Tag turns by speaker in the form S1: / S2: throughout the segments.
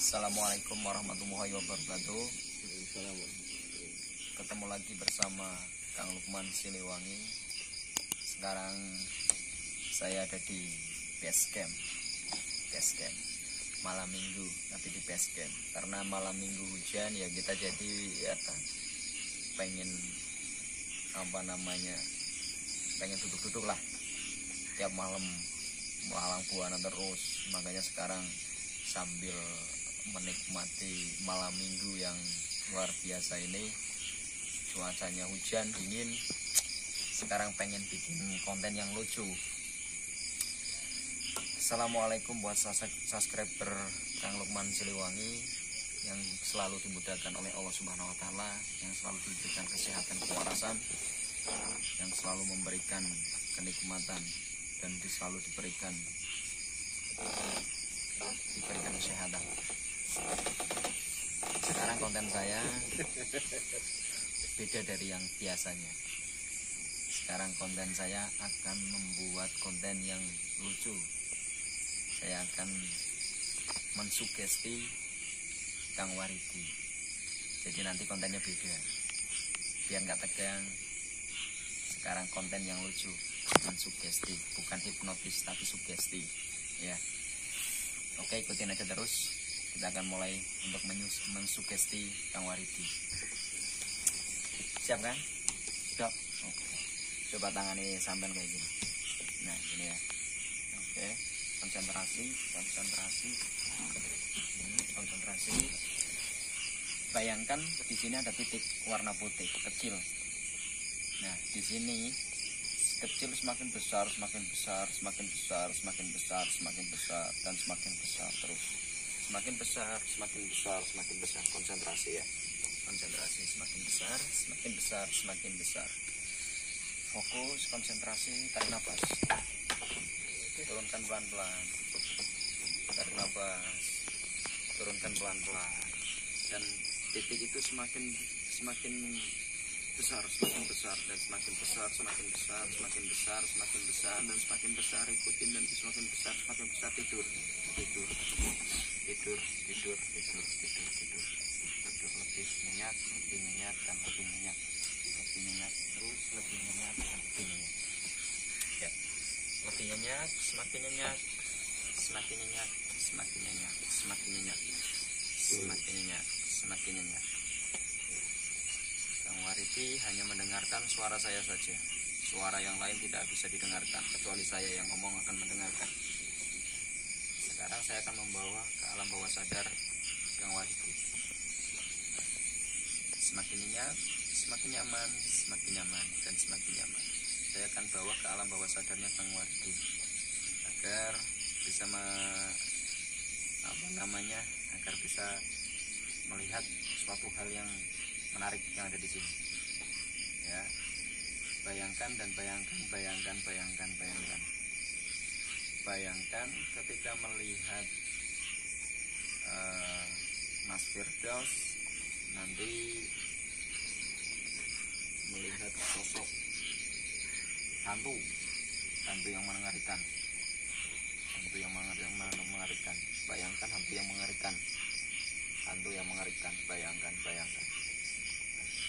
S1: Assalamualaikum warahmatullahi wabarakatuh. Ketemu lagi bersama Kang Lukman Siliwangi. Sekarang saya ada di base camp malam minggu, tapi di base camp karena malam minggu hujan ya, kita jadi ya pengen pengen duduk-duduk lah tiap malam melalang buana terus. Makanya sekarang sambil menikmati malam minggu yang luar biasa ini, cuacanya hujan dingin, sekarang pengen bikin konten yang lucu. Assalamualaikum buat subscriber Kang Lukman Siliwangi yang selalu dimudahkan oleh Allah Subhanahu wa Ta'ala, yang selalu diberikan kesehatan, kewarasan, yang selalu memberikan kenikmatan, dan selalu diberikan kesehatan. Sekarang konten saya beda dari yang biasanya. Sekarang konten saya akan membuat konten yang lucu. Saya akan mensugesti Kang Waridi. Jadi nanti kontennya beda, biar nggak tegang. Sekarang konten yang lucu, mensugesti, bukan hipnotis tapi sugesti ya. Oke, ikutin aja terus. Kita akan mulai untuk mensugesti Kang Waridi. Siap kan? Siap. Oke. Coba tangani sampean kayak gini. Nah, ini ya. Oke, konsentrasi. Bayangkan di sini ada titik warna putih kecil. Nah, di sini kecil semakin besar, dan semakin besar terus. Semakin besar. Konsentrasi ya. Konsentrasi, semakin besar. Fokus, konsentrasi, tarik nafas. Turunkan pelan-pelan. Tarik nafas. Turunkan pelan-pelan. Dan titik itu semakin besar, dan semakin besar, ikutin, dan semakin besar, tidur, lebih nyenyak, terus lebih nyenyak, ya, lebih nyenyak, semakin nyenyak. Kang Waridi hanya mendengarkan suara saya saja. Suara yang lain tidak bisa didengarkan, kecuali saya yang ngomong akan mendengarkan. Sekarang saya akan membawa ke alam bawah sadar Kang Waridi. Semakin nyenyak, semakin nyaman, dan semakin nyaman. Saya akan bawa ke alam bawah sadarnya Kang Waridi agar bisa agar bisa melihat suatu hal yang menarik yang ada di sini ya. Bayangkan ketika melihat Mas Firdaus nanti melihat sosok hantu yang mengerikan. Bayangkan hantu yang mengerikan. Bayangkan.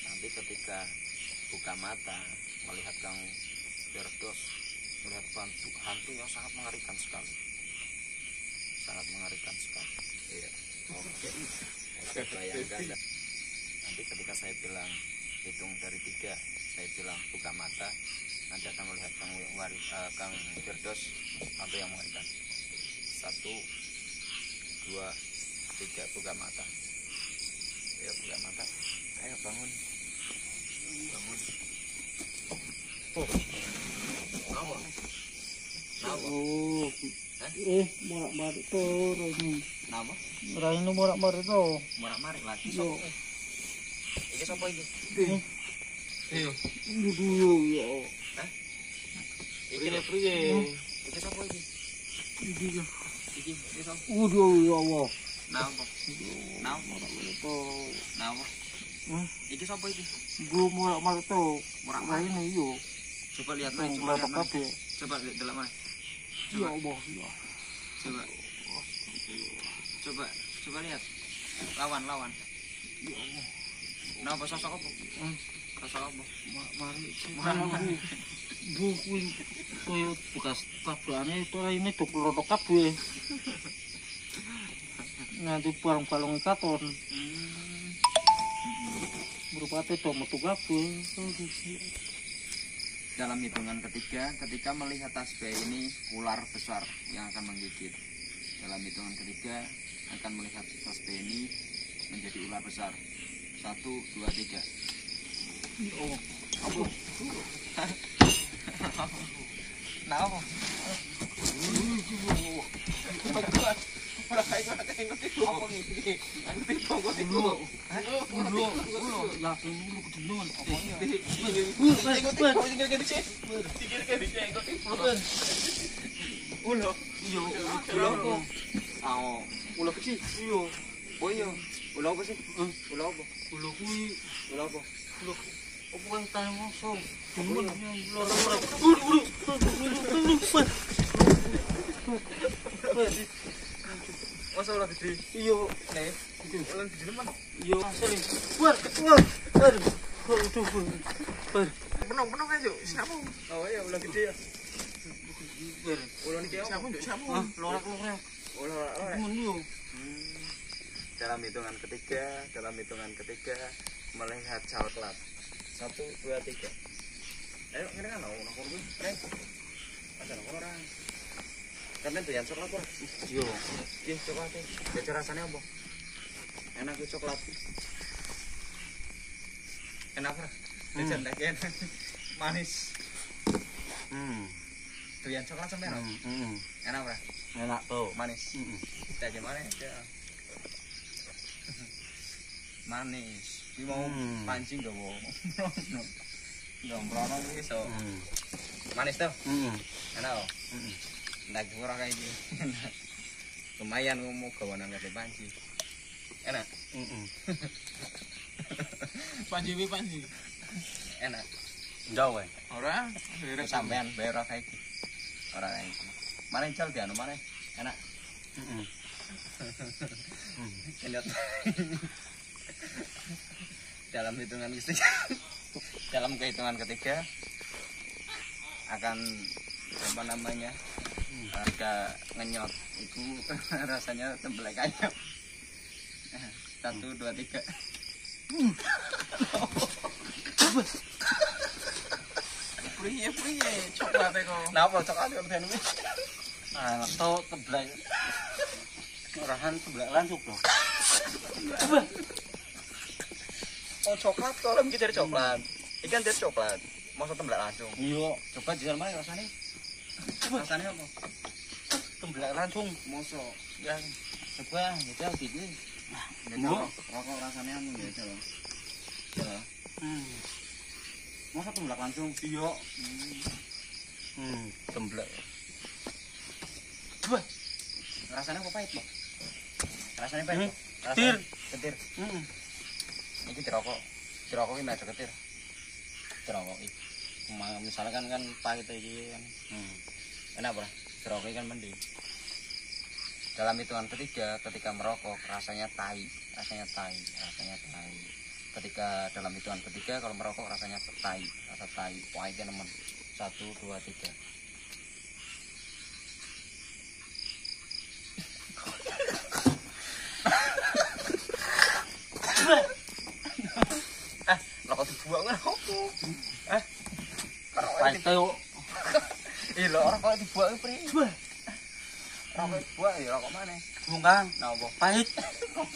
S1: Nanti ketika buka mata melihat Kang Firdaus, melihat hantu yang sangat mengerikan sekali. Iya. Oke. Bayangkan. Nanti ketika saya bilang hitung dari 3, saya bilang buka mata, nanti akan melihat Kang Firdaus, hantu yang mengerikan. 1, 2, 3, buka mata. Ayo buka mata. Ayo bangun. Oh.
S2: Morak-marik tuh ini.
S1: Napa?
S2: Raine morak-marik tuh.
S1: Morak-marik lagi. Iki sapa iki?
S2: Iya. Dulu ya.
S1: Hah? Iki
S2: Priye priye.
S1: Iki sapa iki? Iki sapa?
S2: Waduh ya Allah.
S1: Napa?
S2: Morak-marik tuh.
S1: Napa? Iki sapa iki?
S2: Gua morak-marik tuh.
S1: Morak-marik.
S2: Raine yo.
S1: Coba lihat mana, coba lihat dalam mana.
S2: Ya Allah ya.
S1: Coba Coba lihat. Lawan.
S2: Ya Allah.
S1: Kenapa sosok apa? Sosok apa?
S2: Mari buku koyo bekas tabrane itu ini dok kabeh. Nganti barang-barang katon. Berupate do metu kabeh.
S1: Dalam hitungan ketiga, ketika melihat tasbih ini ular besar yang akan menggigit. Dalam hitungan ketiga akan melihat tasbih ini menjadi ular besar. 1, 2, 3.
S2: Ya Allah. Apa?
S1: Nah, apa? Ora kae ngerti apa iki. Ngerti kok iku.
S2: Ulo, yakin ulo kedenon apa ya?
S1: Ulo.
S2: Iya,
S1: Ulo apa? Oh, ulo kecil.
S2: iya.
S1: Oh iya. Ulo apa sih? Ulo apa?
S2: Ulo kuwi,
S1: Ulo apa?
S2: ulo apa yang tanah kosong.
S1: Demen. Masa ulo gede?
S2: Iya,
S1: Nih, ulo gede demen.
S2: iya asli. Aduh.
S3: Menong aja, siapa?
S1: Oh iya, ulo gede ya.
S2: Ber.
S1: Ulo niki apa?
S3: Siapa?
S2: Lorak-lorak.
S1: Ulo
S2: Temen yo.
S1: Dalam hitungan ketiga melihat coklat. 1, 2, 3. Ayo ngene kan ono kuwi. Reng. Ada orang. Kan itu yang coklat ora?
S2: Yo.
S1: Iki coklat. Beda rasanya apa? Enak iki coklat. Enak ora? Jajan tak enak. Manis. Doyan coklat sampean. Enak ora?
S2: Enak tuh.
S1: Manis. Kita aja mana ya? Manis. Iki mau pancing gak mau. Nggak merono iki iso. Manis tuh. Enak kok. Ndak ora kayak iki. Lumayan ngomong gawanan kate panci. Enak.
S3: Panji.
S1: Enak.
S2: Jauh wae.
S3: Ora,
S1: Sampean bayar ora kayak iki. Ora kayak iki. Mana jal dianu mana? Enak. Lihat. Dalam kehitungan ketiga akan apa namanya? Harga ngenyot itu rasanya tembelek ayam. 1, 2, 3.
S3: Priye coklatnya kok.
S1: Napa coklat kok ben wis.
S2: Ah, tau teblek. Orahan teblek langsung loh.
S1: Oh coklat kok orang mikir coklat. Ikan dari coklat. Masa tembelak langsung.
S2: Iya,
S1: Coba jajal mana rasanya? Rasanya apa?
S2: teblek langsung.
S1: Masa
S2: Ya,
S1: coba jajal gitu.
S2: Mbok.
S1: Rokok rasanya anu jajal. Ya. Masa tembelak langsung?
S2: Iya. Temblek.
S1: Rasanya apa pahit, Bang? Rasanya pahit.
S2: Ketir.
S1: Ketir. Iki dirokok. Dirokok iki mek ketir. Dirokok iki. Misalnya kan pahit iki kan. Enak ora? Dirokok iki kan mending. Dalam hitungan ketiga, ketika merokok rasanya tai. Ketika dalam hitungan ketiga kalau merokok rasanya tai, rasa tai. Wah, iki nemen. 1, 2, 3. Rokok dibuang kan opo?
S2: Pahit tuh.
S1: Lho, rokok dibuang priye? Rokok dibuang ya rokok mana?
S2: Bungkang.
S1: Napa?
S2: Pahit.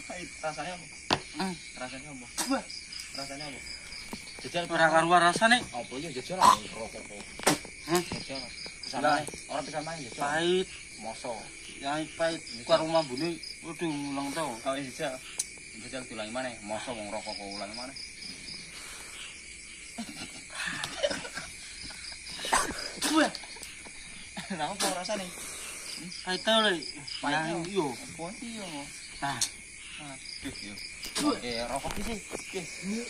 S1: Pahit. Rasanya apa? Rasanya apa? Rasanya apa? Jajal
S2: Ora karuan rasane.
S1: apa ya jajal rokok kok. Jajal. Sana orang bisa main jajal.
S2: Pahit.
S1: Moso.
S2: Yang pahit karo mambune. Waduh, ulang tau.
S1: Oh iya jajal. Jajal diulangi mana? Moso wong rokok kok ulangi mana? Nah, apa rasane?
S2: Pahit tuh le.
S1: Pahit
S2: Yang
S1: tuh.
S2: iyo.
S1: Apa iya?
S2: Nah,
S1: Aduh ya. Oke, rokok iki sih.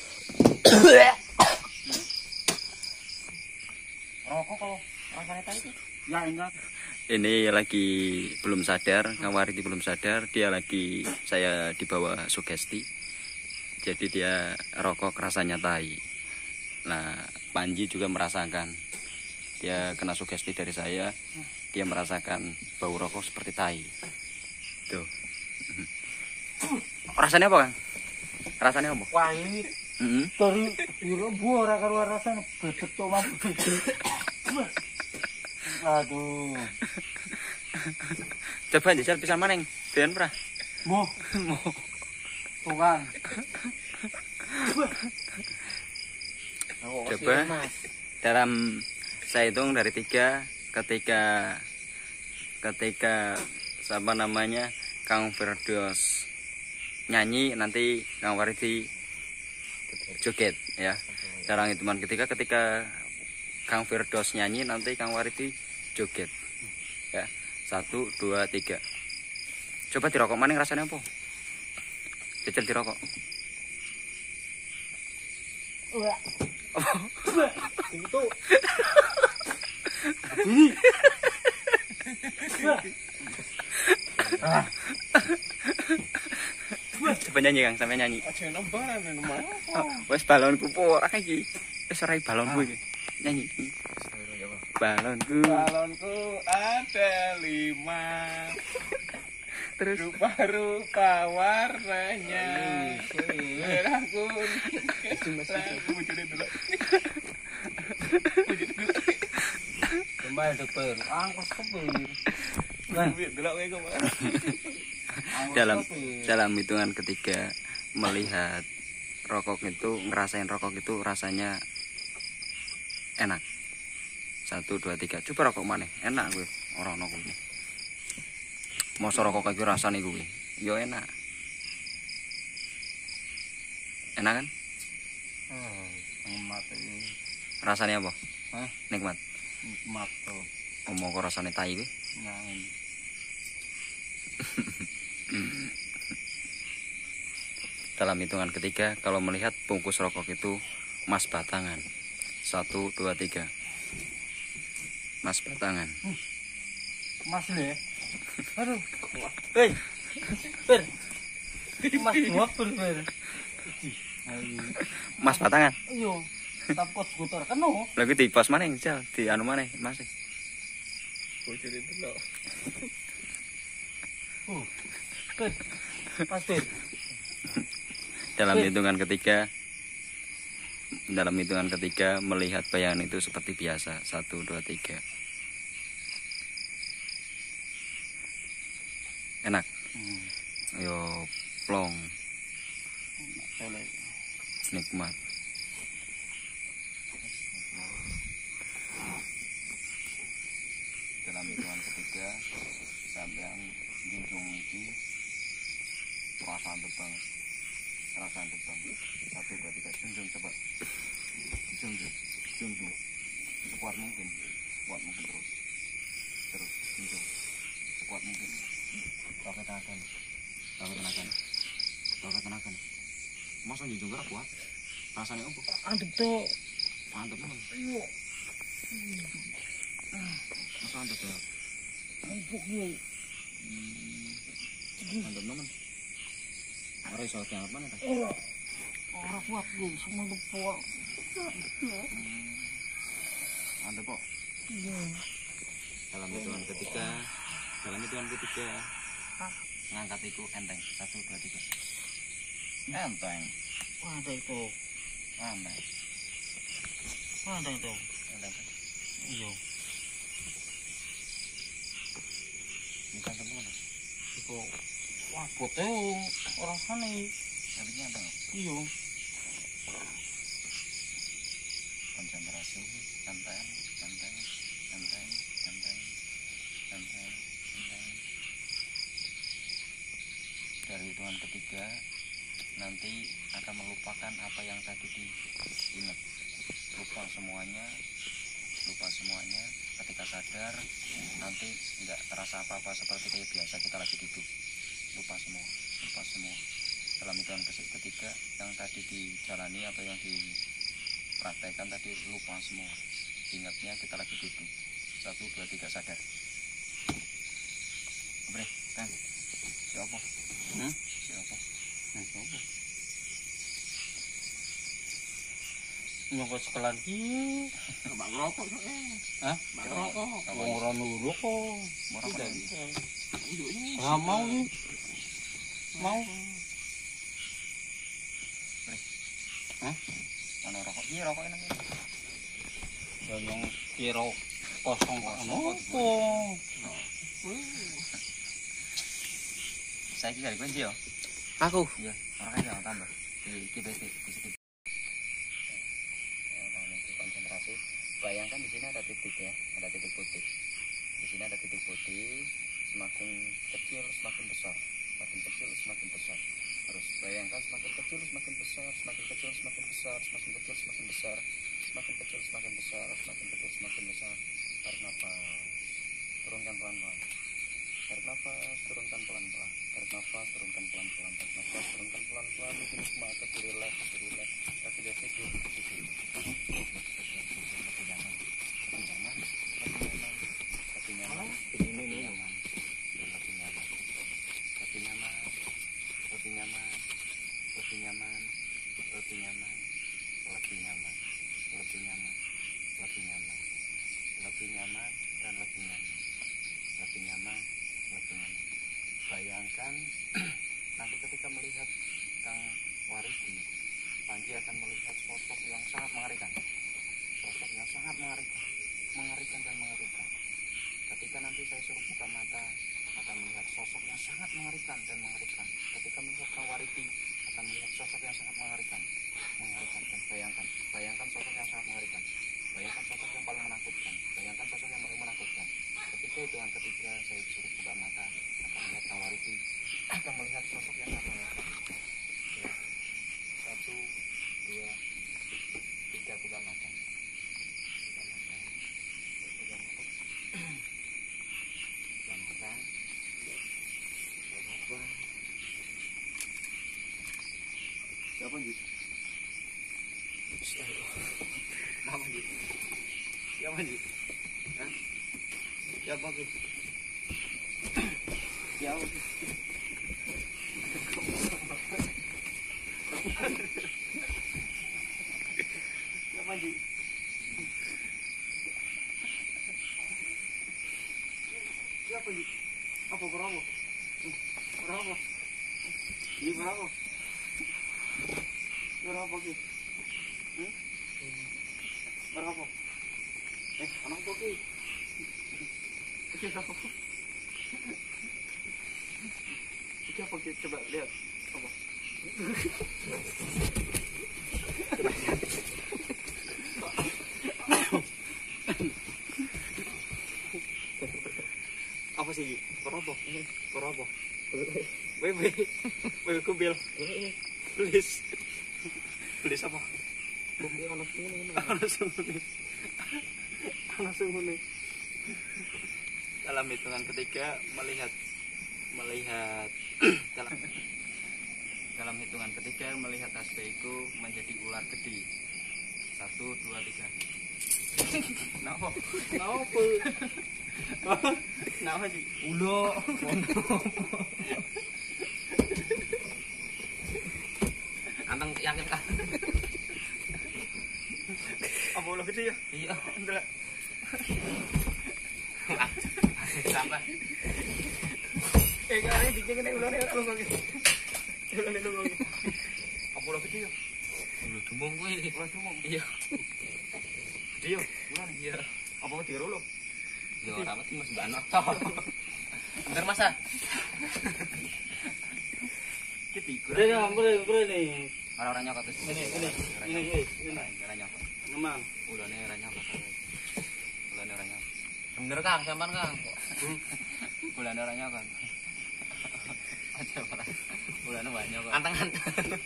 S1: Rokok kalau rasanya tadi
S2: ya enak.
S4: Ini lagi belum sadar, Kang Wariti belum sadar, dia lagi saya dibawa sugesti. Jadi dia rokok rasanya tai. Nah, Panji juga merasakan. Dia kena sugesti dari saya, dia merasakan bau rokok seperti tai. Tuh. Rasanya apa, Kang? Rasanya apa?
S2: Wangi. Dari ira bu ora karo rasane bedek to Mas. Aduh.
S4: Coba jajal pisan maneng. Doyan pra?
S2: Mo. Tukang.
S4: Coba dalam saya hitung dari 3 ketika apa namanya Kang Firdaus nyanyi, nanti Kang Wariti joget ya. Dalam hitungan ketika Kang Firdaus nyanyi, nanti Kang Wariti joget ya. 1, 2, 3. Coba dirokok maning rasanya apa? Jajal dirokok.
S2: Wah. Itu.
S4: Coba nyanyi Kang, sampai nyanyi.
S3: Aja nembaran nemah.
S4: Wes balonku ora iki. Wis ora balonku iki. Nyanyi. Balonku.
S3: Balonku ada 5.
S4: Terus
S3: Rupa-rupa warnanya. Merah kuning. Wujudnya dulu.
S2: Kembali dokter. Angkos kepir.
S3: Dulu kayak kemarin.
S4: dalam hitungan ketiga melihat rokok itu, ngerasain rokok itu rasanya enak. 1, 2, 3. Coba rokok maneh. Enak gue. Ora ono kuwi. Mosok rokok iki rasane kuwi. Yo enak. Enak kan?
S2: Nikmat iki.
S4: Rasanya apa?
S2: Hah?
S4: Nikmat.
S2: Nikmat to.
S4: Omong kok rasane tai kuwi.
S2: Nang.
S4: Dalam hitungan ketiga, kalau melihat bungkus rokok itu Mas Batangan. 1, 2, 3. Mas Batangan.
S2: Mas le. Aduh. Hei. Per. Mas gua per.
S4: Mas Batangan.
S2: Iyo. Tapos gutor keno.
S4: Lagi di pos maneh, Jal, di anu maneh, Mas.
S3: Wujudnya dulu.
S2: Per. Pasti.
S4: Dalam hitungan ketiga melihat bayangan itu seperti biasa. 1, 2, 3. Enak. Yo plong. Nikmat. Dalam hitungan ketiga sampean junjung iki perasaan terbang. 1, 2, 3. Junjung coba. Junjung. Sekuat mungkin terus. Junjung. Sekuat mungkin. Pakai tenaga. Masa junjung ora kuat? Rasanya apa?
S2: Antep to.
S4: Mantep teman.
S2: Iyo.
S4: Masa mantep ya?
S2: Empuk yo.
S4: Mantep teman. Ora iso dianggap mana ta?
S2: Ora kuat yo, semua kuat.
S4: Mantep kok.
S2: Iya.
S4: Dalam hitungan ketiga ngangkat itu enteng. 1, 2, 3. Enteng.
S2: Ada itu.
S4: Enteng.
S2: Ada itu.
S4: Enteng.
S2: Iya.
S4: Bukan teman.
S2: Itu. Wah, bote orang sana.
S4: Tapi enteng.
S2: Iya.
S4: Konsentrasi, santai. Dari hitungan ketiga nanti akan melupakan apa yang tadi diingat. Lupa semuanya. Ketika sadar nanti tidak terasa apa-apa seperti kayak biasa kita lagi duduk. Lupa semua. Dalam hitungan ketiga yang tadi dijalani atau yang dipraktekkan tadi lupa semua. Ingatnya kita lagi duduk. 1, 2, 3 sadar.
S1: Kang, siapa? Siapa?
S2: Nah, apa? Nyokot sekelan ki.
S3: Mbak ngerokok kok.
S2: Hah?
S3: Mbak ngerokok.
S2: Wong ora nurut kok.
S1: Murah
S2: Tidak.
S3: Induknya.
S2: Ah, mau ki. Mau.
S1: Ono rokok. Iya rokok enak.
S2: Ya yang kira kosong kok
S1: Kosong
S2: ono
S1: kok.
S2: apa?
S1: Saya kira kunci yo.
S4: Aku.
S1: Iya, orangnya jangan tambah. Di KBT di sekitar. Konsentrasi. Bayangkan di sini ada titik ya, ada titik putih. Di sini ada titik putih, semakin kecil semakin besar, semakin kecil semakin besar. Terus bayangkan semakin kecil semakin besar, semakin kecil semakin besar, semakin kecil semakin besar, semakin kecil semakin besar, semakin kecil semakin besar. Tarik nafas, turunkan pelan-pelan. Tarik nafas, turunkan pelan-pelan. Tarik nafas, turunkan pelan-pelan. Tarik nafas, turunkan pelan-pelan. Di sini semua kaki relax, kaki relax. Kaki dia situ, situ. Kaki nyaman, kaki nyaman, kaki nyaman, kaki nyaman, kaki nyaman, kaki nyaman, kaki nyaman, kaki nyaman, kaki nyaman, kaki nyaman, kaki nyaman, kaki nyaman, lebih nyaman dan lebih nyaman, lebih nyaman, lebih nyaman. Bayangkan nanti ketika melihat Kang Waridi, Panji akan melihat sosok yang sangat mengerikan, sosok yang sangat mengerikan dan mengerikan. Ketika nanti saya suruh buka mata, akan melihat sosok yang sangat mengerikan dan mengerikan. Ketika melihat Kang Waridi, akan melihat sosok yang sangat mengerikan, dan bayangkan sosok yang sangat mengerikan. Bayangkan sosok yang paling menakutkan. Bayangkan sosok yang paling menakutkan. Ketika hitungan ketiga saya suruh buka mata, akan melihat Kang Waridi, akan melihat sosok yang sangat mengerikan. Ya. 1, 2, 3 buka mata. Buka mata. Buka mata. Buka mata. Buka mata. Siapa Ji? Siapa Ji? Siapa Ji? Hah? Siapa Ji? Siapa Ji? Siapa Ji? Siapa Ji? Apa berapa? Berapa? Ji berapa? Berapa Ki? Berapa? Anak tuh Ki? Berapa? Siapa Ki? Coba lihat. Apa? Apa sih Ki? Berapa? Berapa? Wei, kubil. Please. Please apa? Anak sungguh. Dalam hitungan ketiga melihat dalam hitungan ketiga melihat tasbihku menjadi ular gede. 1, 2, 3. Kenapa? Kenapa sih? Ulo. Anteng yakin kah? Apa ulo gede ya? Iya. Enggak. Sampai. Kare dicengin ulone lu kok. Ulone lu kok. Apa ulo gede ya? Ulo dumung kuwi. Ulo dumung. Iya. Gede ya? Ulo iya. Apa wedi karo ulo? Ya ora mesti Mas Mbak Noto. Bentar Mas. Iki
S2: Bro nih.
S1: orang nyokot terus.
S2: Ini.
S1: Ora nyokot.
S2: Memang.
S1: Ulane ora nyokot. Ulane ora nyokot. Bener Kang, sampean Kang. Ulane ora nyokot. Aja ora. Ulane ora nyokot. Anteng-anteng.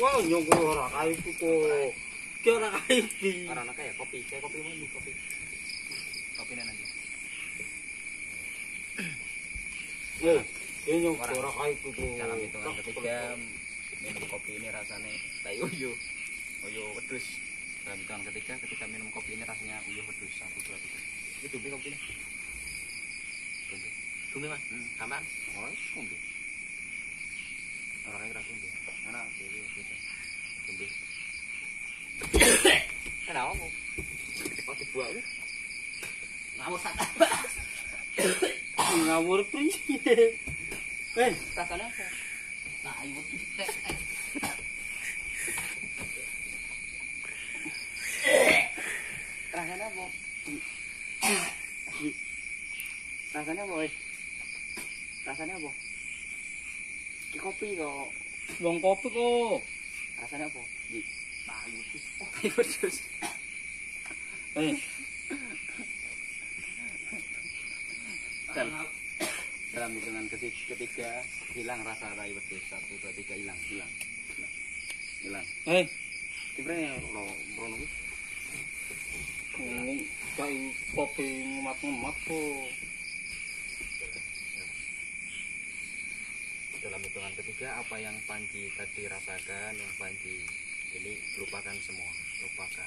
S2: Wah, nyongko ora kaipi kok. Ki ora kaipi.
S1: Ora ana kayak kopi, kayak kopi mandi kopi. Kopi nanti.
S2: Ini nyongko ora kaipi kok.
S1: Dalam hitungan ketiga minum kopi ini rasanya tai uyuh. Uyuh wedhus. Dalam hitungan ketiga ketika minum kopi ini rasanya uyuh wedhus. 1, 2, 3. Itu kopi ini.
S3: Bumi Mas. Gampang.
S4: Oh, kumbi. Orang kira kumbi. Mana jadi gitu. Kumbi.
S3: Kenapa mau?
S4: Oh, dibuat wis.
S3: Ngawur sak.
S2: Ngawur piye?
S3: Rasanya apa? Nah, ibu tek.
S4: Rasanya apa? Rasanya apa, wis? Rasanya apa? Ki kopi kok.
S2: Wong kopi kok.
S4: Rasanya apa? Di
S3: Payu wis.
S4: Terus. Dalam hitungan ketiga hilang rasa rai wedhus. 1 2 3 hilang. Kiprene lo brono iki.
S2: Ini kayak kopi ngemat-ngemat kok.
S4: Dalam hitungan ketiga apa yang Panji tadi rasakan, yang Panji ini lupakan semua, lupakan.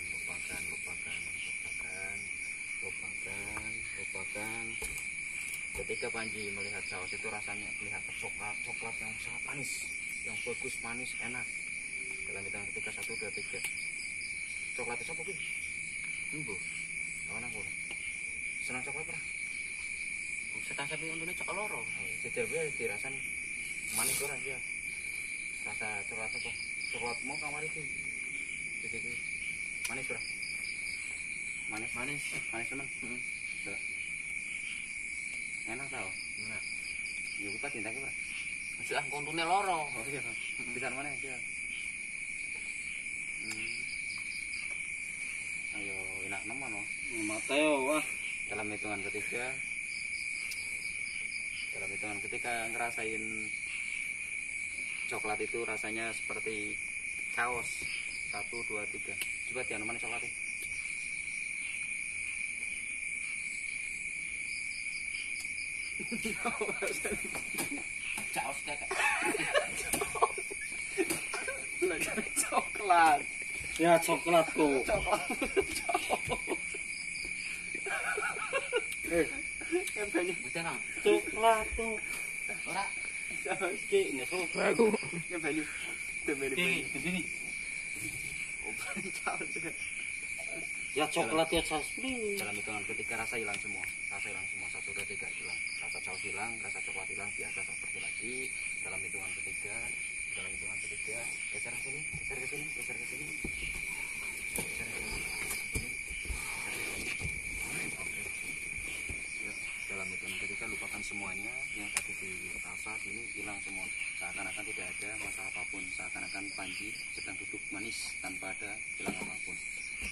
S4: Ketika Panji melihat saus itu rasanya kelihatan coklat yang sangat manis, yang bagus, manis, enak. Dalam hitungan ketiga 1 2 3. Coklat itu apa sih? Embuh. Kawan aku. Senang coklat ora?
S3: Setan sapi untune cok loro.
S4: Jejel wae dirasani. Manis ora dia. Rasa coklat apa? Coklat mau kamar iki. Jadi manis ora? Manis teman. Enak tau.
S3: Enak.
S4: Ya kita cinta ora?
S3: Sudah untune loro.
S4: Oh iya. Bisa mana ya? Ayo enak nemen no.
S2: Mateo wah.
S4: Dalam hitungan ketiga ngerasain coklat itu rasanya seperti kaos. 1 2 3. Coba dia mana coklatnya?
S3: Caos kakak.
S4: Belajar coklat.
S2: Ya coklatku.
S3: Bicara.
S2: Coklat tuh.
S3: Ora.
S2: Iki nesu.
S4: Aku. Ya value.
S2: Begini. Ya coklat ya saspri.
S4: Dalam hitungan ketiga rasa hilang semua. 1 2 3 hilang. Rasa saus hilang, rasa coklat hilang, biasa seperti lagi. Dalam hitungan ketiga geser ke sini. Oke. Ya, dalam hitungan ketiga lupakan semuanya yang tadi dirasa ini hilang semua. Seakan-akan tidak ada masalah apapun. Seakan-akan Panji sedang duduk manis tanpa ada hilang apapun.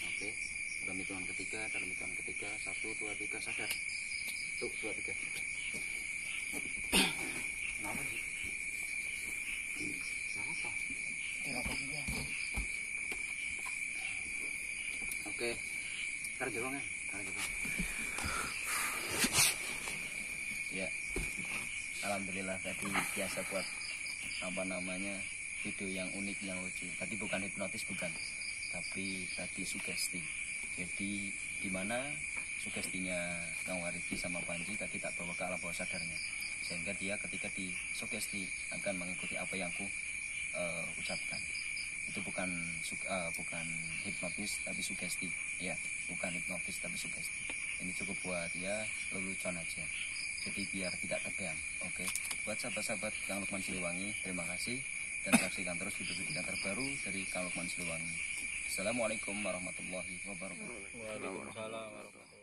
S4: Oke. Dalam hitungan ketiga 1 2 3 sadar. 1 2 3. Kenapa sih? Kenapa? Oke. Tarik jawabnya. Ya. Alhamdulillah tadi biasa buat video yang unik, yang lucu. Tadi bukan hipnotis, bukan. Tapi tadi sugesti. Jadi di mana sugestinya Kang Waridi sama Panji tadi tak bawa ke alam bawah sadarnya, sehingga dia ketika disugesti akan mengikuti apa yang ku ucapkan. Itu bukan hipnotis tapi sugesti, ya, bukan hipnotis tapi sugesti. Ini cukup buat ya lelucon aja, jadi biar tidak tegang. Oke, buat sahabat-sahabat Kang Lukman Siliwangi, terima kasih dan saksikan terus video-video terbaru dari Kang Lukman Siliwangi. Assalamualaikum warahmatullahi wabarakatuh.
S2: Waalaikumsalam warahmatullahi wabarakatuh.